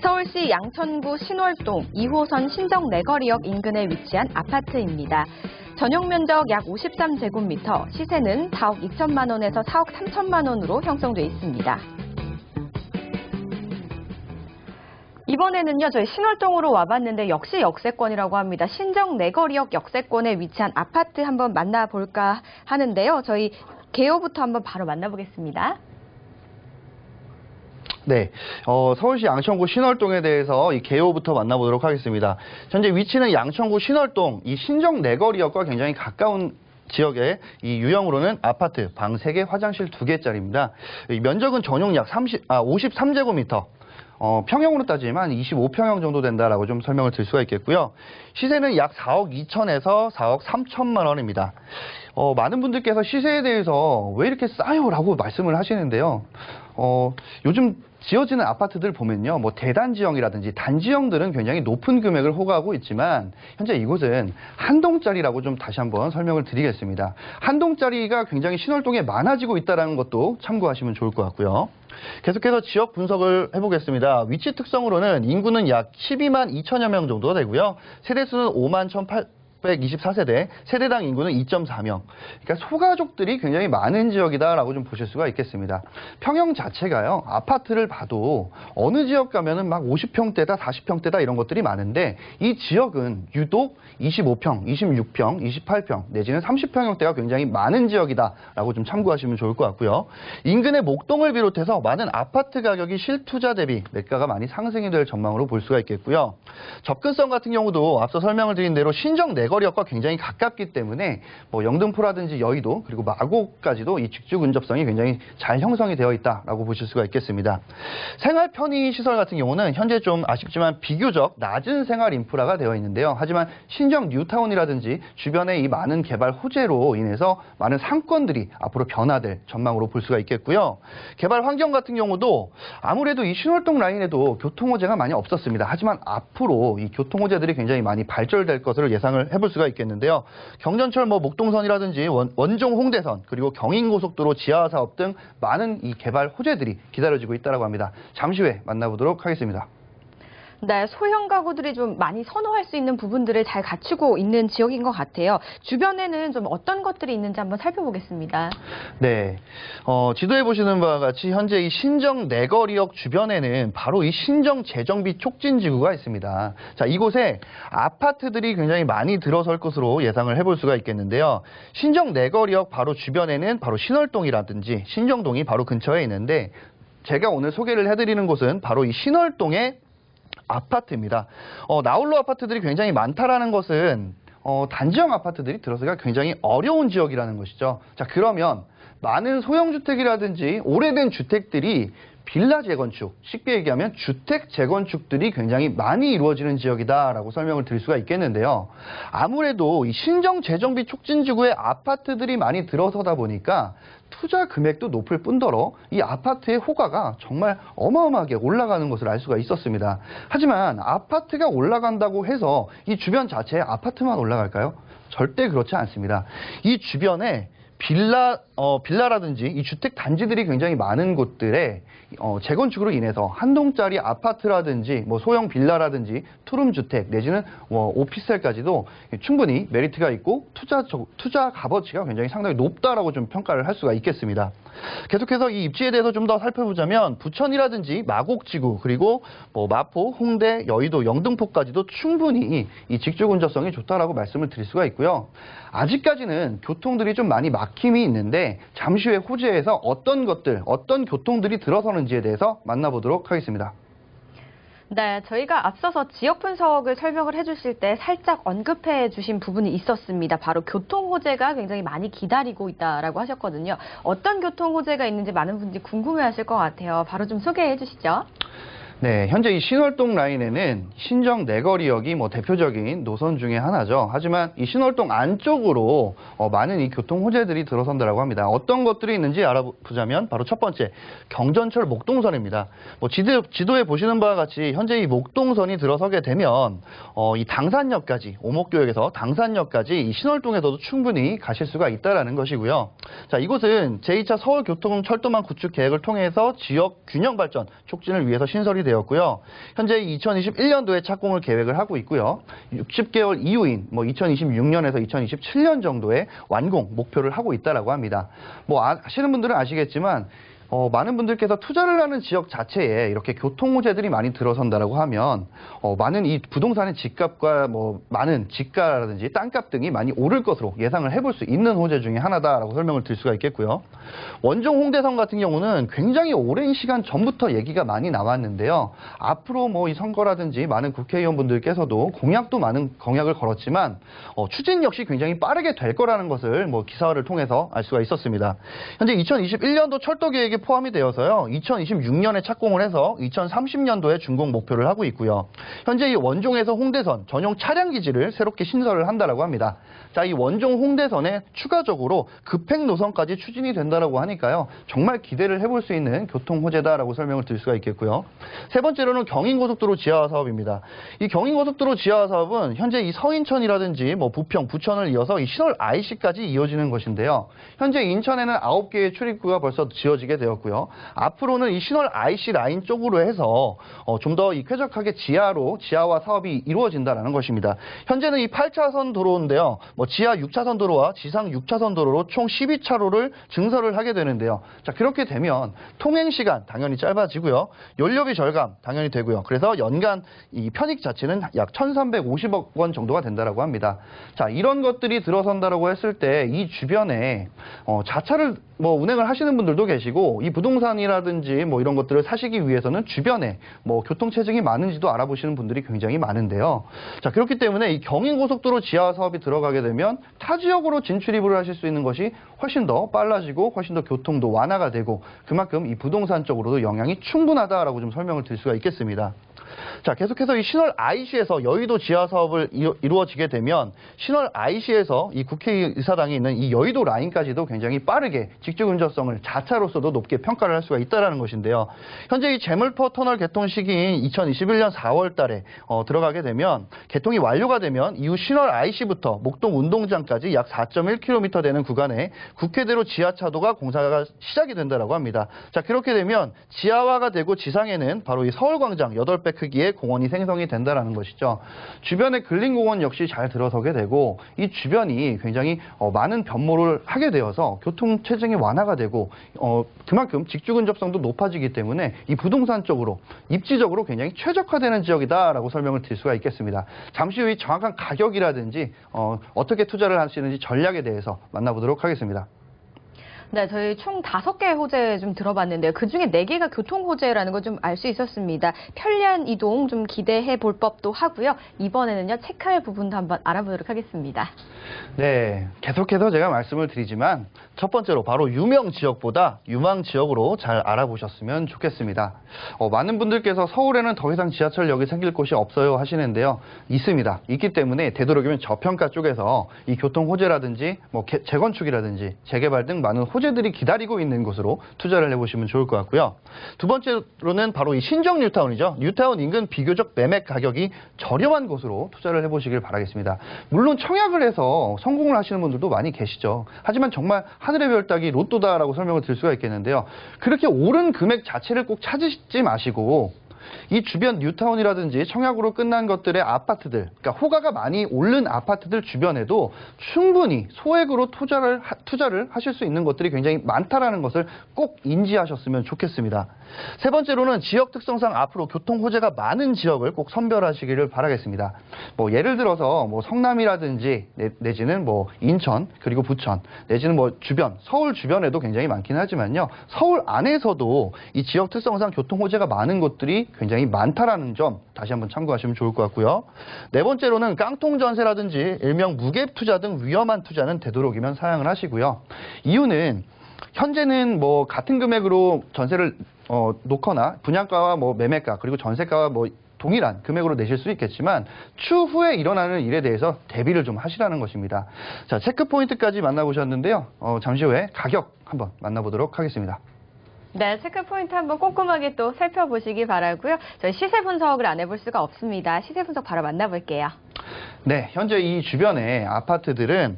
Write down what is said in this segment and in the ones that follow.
서울시 양천구 신월동 2호선 신정내거리역 인근에 위치한 아파트입니다. 전용 면적 약 53제곱미터, 시세는 4억 2천만 원에서 4억 3천만 원으로 형성돼 있습니다. 이번에는요, 저희 신월동으로 와봤는데 역시 역세권이라고 합니다. 신정내거리역 역세권에 위치한 아파트 한번 만나볼까 하는데요. 저희 개요부터 한번 바로 만나보겠습니다. 네, 서울시 양천구 신월동에 대해서 이 개요부터 만나보도록 하겠습니다. 현재 위치는 양천구 신월동, 이 신정내거리역과 굉장히 가까운 지역의 이 유형으로는 아파트, 방 3개, 화장실 2개짜리입니다. 이 면적은 전용 약 53제곱미터. 평형으로 따지면 25평형 정도 된다라고 좀 설명을 드릴 수가 있겠고요. 시세는 약 4억 2천에서 4억 3천만 원입니다. 많은 분들께서 시세에 대해서 왜 이렇게 싸요라고 말씀을 하시는데요. 요즘 지어지는 아파트들 보면요, 뭐 대단지형이라든지 단지형들은 굉장히 높은 금액을 호가하고 있지만 현재 이곳은 한 동짜리라고 좀 다시 한번 설명을 드리겠습니다. 한 동짜리가 굉장히 신월동에 많아지고 있다는 것도 참고하시면 좋을 것 같고요. 계속해서 지역 분석을 해보겠습니다. 위치 특성으로는 인구는 약 12만 2천여 명 정도 되고요. 세대수는 5만 1,824세대, 세대당 인구는 2.4명. 그러니까 소가족들이 굉장히 많은 지역이다라고 좀 보실 수가 있겠습니다. 평형 자체가요, 아파트를 봐도 어느 지역 가면은 막 50평대다, 40평대다 이런 것들이 많은데 이 지역은 유독 25평, 26평, 28평 내지는 30평형대가 굉장히 많은 지역이다라고 좀 참고하시면 좋을 것 같고요. 인근의 목동을 비롯해서 많은 아파트 가격이 실투자 대비 매가가 많이 상승이 될 전망으로 볼 수가 있겠고요. 접근성 같은 경우도 앞서 설명을 드린 대로 신정 내거리역과 굉장히 가깝기 때문에 뭐 영등포라든지 여의도 그리고 마곡까지도 이 직주 근접성이 굉장히 잘 형성이 되어 있다라고 보실 수가 있겠습니다. 생활 편의 시설 같은 경우는 현재 좀 아쉽지만 비교적 낮은 생활 인프라가 되어 있는데요. 하지만 신정 뉴타운이라든지 주변의 이 많은 개발 호재로 인해서 많은 상권들이 앞으로 변화될 전망으로 볼 수가 있겠고요. 개발 환경 같은 경우도 아무래도 이 신월동 라인에도 교통 호재가 많이 없었습니다. 하지만 앞으로 이 교통 호재들이 굉장히 많이 발전될 것을 예상을 해볼 수가 있겠는데요. 경전철 목동선이라든지 원종 홍대선 그리고 경인고속도로 지하 사업 등 많은 이 개발 호재들이 기다려지고 있다고 합니다. 잠시 후에 만나보도록 하겠습니다. 네, 소형 가구들이 좀 많이 선호할 수 있는 부분들을 잘 갖추고 있는 지역인 것 같아요. 주변에는 좀 어떤 것들이 있는지 한번 살펴보겠습니다. 네, 지도에 보시는 바와 같이 현재 이 신정 내거리역 주변에는 바로 이 신정 재정비 촉진지구가 있습니다. 자, 이곳에 아파트들이 굉장히 많이 들어설 것으로 예상을 해볼 수가 있겠는데요. 신정 내거리역 바로 주변에는 바로 신월동이라든지 신정동이 바로 근처에 있는데 제가 오늘 소개를 해드리는 곳은 바로 이 신월동의 아파트입니다. 나홀로 아파트들이 굉장히 많다라는 것은 단지형 아파트들이 들어서기가 굉장히 어려운 지역이라는 것이죠. 자, 그러면 많은 소형주택이라든지 오래된 주택들이 빌라 재건축, 쉽게 얘기하면 주택 재건축들이 굉장히 많이 이루어지는 지역이다라고 설명을 드릴 수가 있겠는데요. 아무래도 이 신정 재정비 촉진지구에 아파트들이 많이 들어서다 보니까 투자 금액도 높을 뿐더러 이 아파트의 호가가 정말 어마어마하게 올라가는 것을 알 수가 있었습니다. 하지만 아파트가 올라간다고 해서 이 주변 자체에 아파트만 올라갈까요? 절대 그렇지 않습니다. 이 주변에 빌라라든지 이 주택 단지들이 굉장히 많은 곳들에 재건축으로 인해서 한 동짜리 아파트라든지 뭐 소형 빌라라든지 투룸 주택 내지는 오피스텔까지도 충분히 메리트가 있고 투자 값어치가 굉장히 상당히 높다라고 좀 평가를 할 수가 있겠습니다. 계속해서 이 입지에 대해서 좀 더 살펴보자면 부천이라든지 마곡지구 그리고 뭐 마포, 홍대, 여의도, 영등포까지도 충분히 이 직주 근접성이 좋다라고 말씀을 드릴 수가 있고요. 아직까지는 교통들이 좀 많이 막힘이 있는데 잠시 후에 호재에서 어떤 교통들이 들어서는지에 대해서 만나보도록 하겠습니다. 네, 저희가 앞서서 지역 분석을 설명을 해주실 때 살짝 언급해 주신 부분이 있었습니다. 바로 교통 호재가 굉장히 많이 기다리고 있다라고 하셨거든요. 어떤 교통 호재가 있는지 많은 분들이 궁금해하실 것 같아요. 바로 좀 소개해 주시죠. 네, 현재 이 신월동 라인에는 신정 내거리역이 뭐 대표적인 노선 중에 하나죠. 하지만 이 신월동 안쪽으로 많은 이 교통 호재들이 들어선다라고 합니다. 어떤 것들이 있는지 알아보자면 바로 첫 번째 경전철 목동선입니다. 뭐 지도에 보시는 바와 같이 현재 이 목동선이 들어서게 되면 이 당산역까지 오목교역에서 당산역까지 이 신월동에서도 충분히 가실 수가 있다라는 것이고요. 자, 이곳은 제2차 서울교통철도망 구축 계획을 통해서 지역 균형 발전 촉진을 위해서 신설이 되었고요. 현재 2021년도에 착공을 계획을 하고 있고요. 60개월 이후인 2026년에서 2027년 정도에 완공 목표를 하고 있다라고 합니다. 아시는 분들은 아시겠지만 많은 분들께서 투자를 하는 지역 자체에 이렇게 교통 호재들이 많이 들어선다라고 하면 많은 이 부동산의 집값과 많은 지가라든지 땅값 등이 많이 오를 것으로 예상을 해볼 수 있는 호재 중에 하나다라고 설명을 드릴 수가 있겠고요. 원종 홍대선 같은 경우는 굉장히 오랜 시간 전부터 얘기가 많이 나왔는데요. 앞으로 이 선거라든지 많은 국회의원분들께서도 많은 공약을 걸었지만 추진 역시 굉장히 빠르게 될 거라는 것을 기사화를 통해서 알 수가 있었습니다. 현재 2021년도 철도 계획이 포함이 되어서요. 2026년에 착공을 해서 2030년도에 준공 목표를 하고 있고요. 현재 이 원종에서 홍대선 전용 차량 기지를 새롭게 신설을 한다라고 합니다. 자, 이 원종 홍대선에 추가적으로 급행 노선까지 추진이 된다라고 하니까요. 정말 기대를 해볼 수 있는 교통 호재다라고 설명을 드릴 수가 있겠고요. 세 번째로는 경인고속도로 지하화 사업입니다. 이 경인고속도로 지하화 사업은 현재 이 서인천이라든지 부평, 부천을 이어서 이 신월 IC까지 이어지는 것인데요. 현재 인천에는 9개의 출입구가 벌써 지어지게 되었고요. 앞으로는 이 신월 IC 라인 쪽으로 해서 좀 더 쾌적하게 지하화 사업이 이루어진다는 것입니다. 현재는 이 8차선 도로인데요. 지하 6차선 도로와 지상 6차선 도로로 총 12차로를 증설을 하게 되는데요. 자, 그렇게 되면 통행 시간 당연히 짧아지고요. 연료비 절감 당연히 되고요. 그래서 연간 이 편익 자체는 약 1,350억 원 정도가 된다라고 합니다. 자, 이런 것들이 들어선다라고 했을 때 이 주변에 자차를 운행을 하시는 분들도 계시고 이 부동산이라든지 이런 것들을 사시기 위해서는 주변에 교통체증이 많은지도 알아보시는 분들이 굉장히 많은데요. 자, 그렇기 때문에 이 경인고속도로 지하화 사업이 들어가게 되면 타 지역으로 진출입을 하실 수 있는 것이 훨씬 더 빨라지고 훨씬 더 교통도 완화가 되고 그만큼 이 부동산 쪽으로도 영향이 충분하다라고 좀 설명을 드릴 수가 있겠습니다. 자, 계속해서 이 신월 IC에서 여의도 지하 사업을 이루어지게 되면 신월 IC에서 이 국회의사당에 있는 이 여의도 라인까지도 굉장히 빠르게 직주 근접성을 자차로서도 높게 평가를 할 수가 있다는 것인데요. 현재 이 제물포 터널 개통 시기인 2021년 4월 달에 들어가게 되면 개통이 완료가 되면 이후 신월 IC부터 목동 운동장까지 약 4.1km 되는 구간에 국회대로 지하차도가 공사가 시작이 된다고 합니다. 자, 그렇게 되면 지하화가 되고 지상에는 바로 이 서울광장 8배 크기의 공원이 생성이 된다는 것이죠. 주변의 근린공원 역시 잘 들어서게 되고 이 주변이 굉장히 많은 변모를 하게 되어서 교통체증이 완화가 되고 그만큼 직주 근접성도 높아지기 때문에 이 부동산 쪽으로 입지적으로 굉장히 최적화되는 지역이다라고 설명을 드릴 수가 있겠습니다. 잠시 후 이 정확한 가격이라든지 어떻게 투자를 하시는지 전략에 대해서 만나보도록 하겠습니다. 네, 저희 총 5개의 호재 좀 들어봤는데요. 그중에 4개가 교통 호재라는 걸 좀 알 수 있었습니다. 편리한 이동 좀 기대해 볼 법도 하고요. 이번에는요, 체크할 부분도 한번 알아보도록 하겠습니다. 네, 계속해서 제가 말씀을 드리지만 첫 번째로 바로 유명 지역보다 유망 지역으로 잘 알아보셨으면 좋겠습니다. 많은 분들께서 서울에는 더 이상 지하철역이 생길 곳이 없어요 하시는데요. 있습니다. 있기 때문에 되도록이면 저평가 쪽에서 이 교통 호재라든지 재건축이라든지 재개발 등 많은 호재들이 기다리고 있는 곳으로 투자를 해보시면 좋을 것 같고요. 두 번째로는 바로 이 신정 뉴타운이죠. 뉴타운 인근 비교적 매매 가격이 저렴한 곳으로 투자를 해보시길 바라겠습니다. 물론 청약을 해서 성공을 하시는 분들도 많이 계시죠. 하지만 정말 하늘의 별 따기 로또다라고 설명을 드릴 수가 있겠는데요. 그렇게 오른 금액 자체를 꼭 찾으시지 마시고 이 주변 뉴타운이라든지 청약으로 끝난 것들의 아파트들, 그러니까 호가가 많이 오른 아파트들 주변에도 충분히 소액으로 투자를 하실 수 있는 것들이 굉장히 많다라는 것을 꼭 인지하셨으면 좋겠습니다. 세 번째로는 지역 특성상 앞으로 교통 호재가 많은 지역을 꼭 선별하시기를 바라겠습니다. 예를 들어서 성남이라든지 내지는 인천 그리고 부천 내지는 주변 서울 주변에도 굉장히 많긴 하지만요. 서울 안에서도 이 지역 특성상 교통 호재가 많은 곳들이 굉장히 많다라는 점 다시 한번 참고하시면 좋을 것 같고요. 네 번째로는 깡통 전세라든지 일명 무갭 투자 등 위험한 투자는 되도록이면 사양을 하시고요. 이유는 현재는 같은 금액으로 전세를 놓거나 분양가와 매매가 그리고 전세가와 동일한 금액으로 내실 수 있겠지만 추후에 일어나는 일에 대해서 대비를 좀 하시라는 것입니다. 자, 체크 포인트까지 만나보셨는데요. 잠시 후에 가격 한번 만나보도록 하겠습니다. 네, 체크 포인트 한번 꼼꼼하게 또 살펴보시기 바라고요. 저희 시세 분석을 안 해볼 수가 없습니다. 시세 분석 바로 만나볼게요. 네, 현재 이 주변의 아파트들은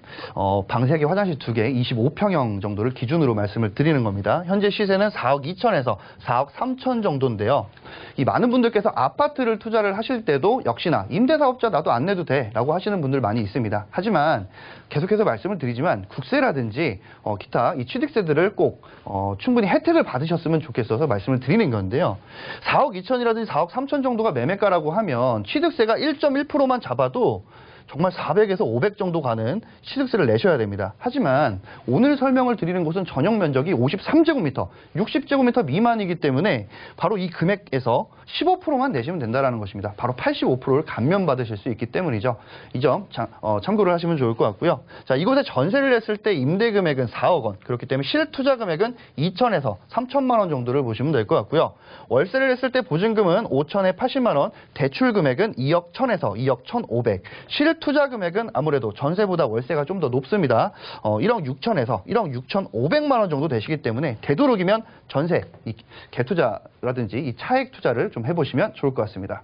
방 3개, 화장실 2개, 25평형 정도를 기준으로 말씀을 드리는 겁니다. 현재 시세는 4억 2천에서 4억 3천 정도인데요. 이 많은 분들께서 아파트를 투자를 하실 때도 역시나 임대사업자 나도 안 내도 돼라고 하시는 분들 많이 있습니다. 하지만 계속해서 말씀을 드리지만 국세라든지 기타 이 취득세들을 꼭 충분히 혜택을 받으셨으면 좋겠어서 말씀을 드리는 건데요. 4억 2천이라든지 4억 3천 정도가 매매가라고 하면 취득세가 1.1%만 잡아도 정말 400에서 500 정도 가는 취득세를 내셔야 됩니다. 하지만 오늘 설명을 드리는 곳은 전용 면적이 53제곱미터, 60제곱미터 미만이기 때문에 바로 이 금액에서 15%만 내시면 된다는 것입니다. 바로 85%를 감면받으실 수 있기 때문이죠. 이 점 참고를 하시면 좋을 것 같고요. 자, 이곳에 전세를 냈을 때 임대 금액은 4억 원, 그렇기 때문에 실투자 금액은 2천에서 3천만 원 정도를 보시면 될 것 같고요. 월세를 냈을 때 보증금은 5천에 80만 원, 대출 금액은 2억 1천에서 2억 1,500, 투자 금액은 아무래도 전세보다 월세가 좀 더 높습니다. 1억 6천에서 1억 6,500만 원 정도 되시기 때문에 되도록이면 전세, 이 개투자라든지 이 차액 투자를 좀 해보시면 좋을 것 같습니다.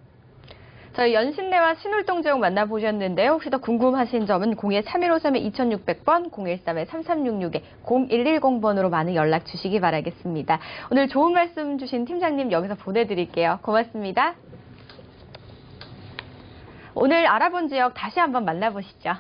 저희 연신내와 신월동 지역 만나보셨는데요. 혹시 더 궁금하신 점은 0231532-2600번, 013-3366-0110번으로 많은 연락 주시기 바라겠습니다. 오늘 좋은 말씀 주신 팀장님 여기서 보내드릴게요. 고맙습니다. 오늘 알아본 지역 다시 한번 만나보시죠.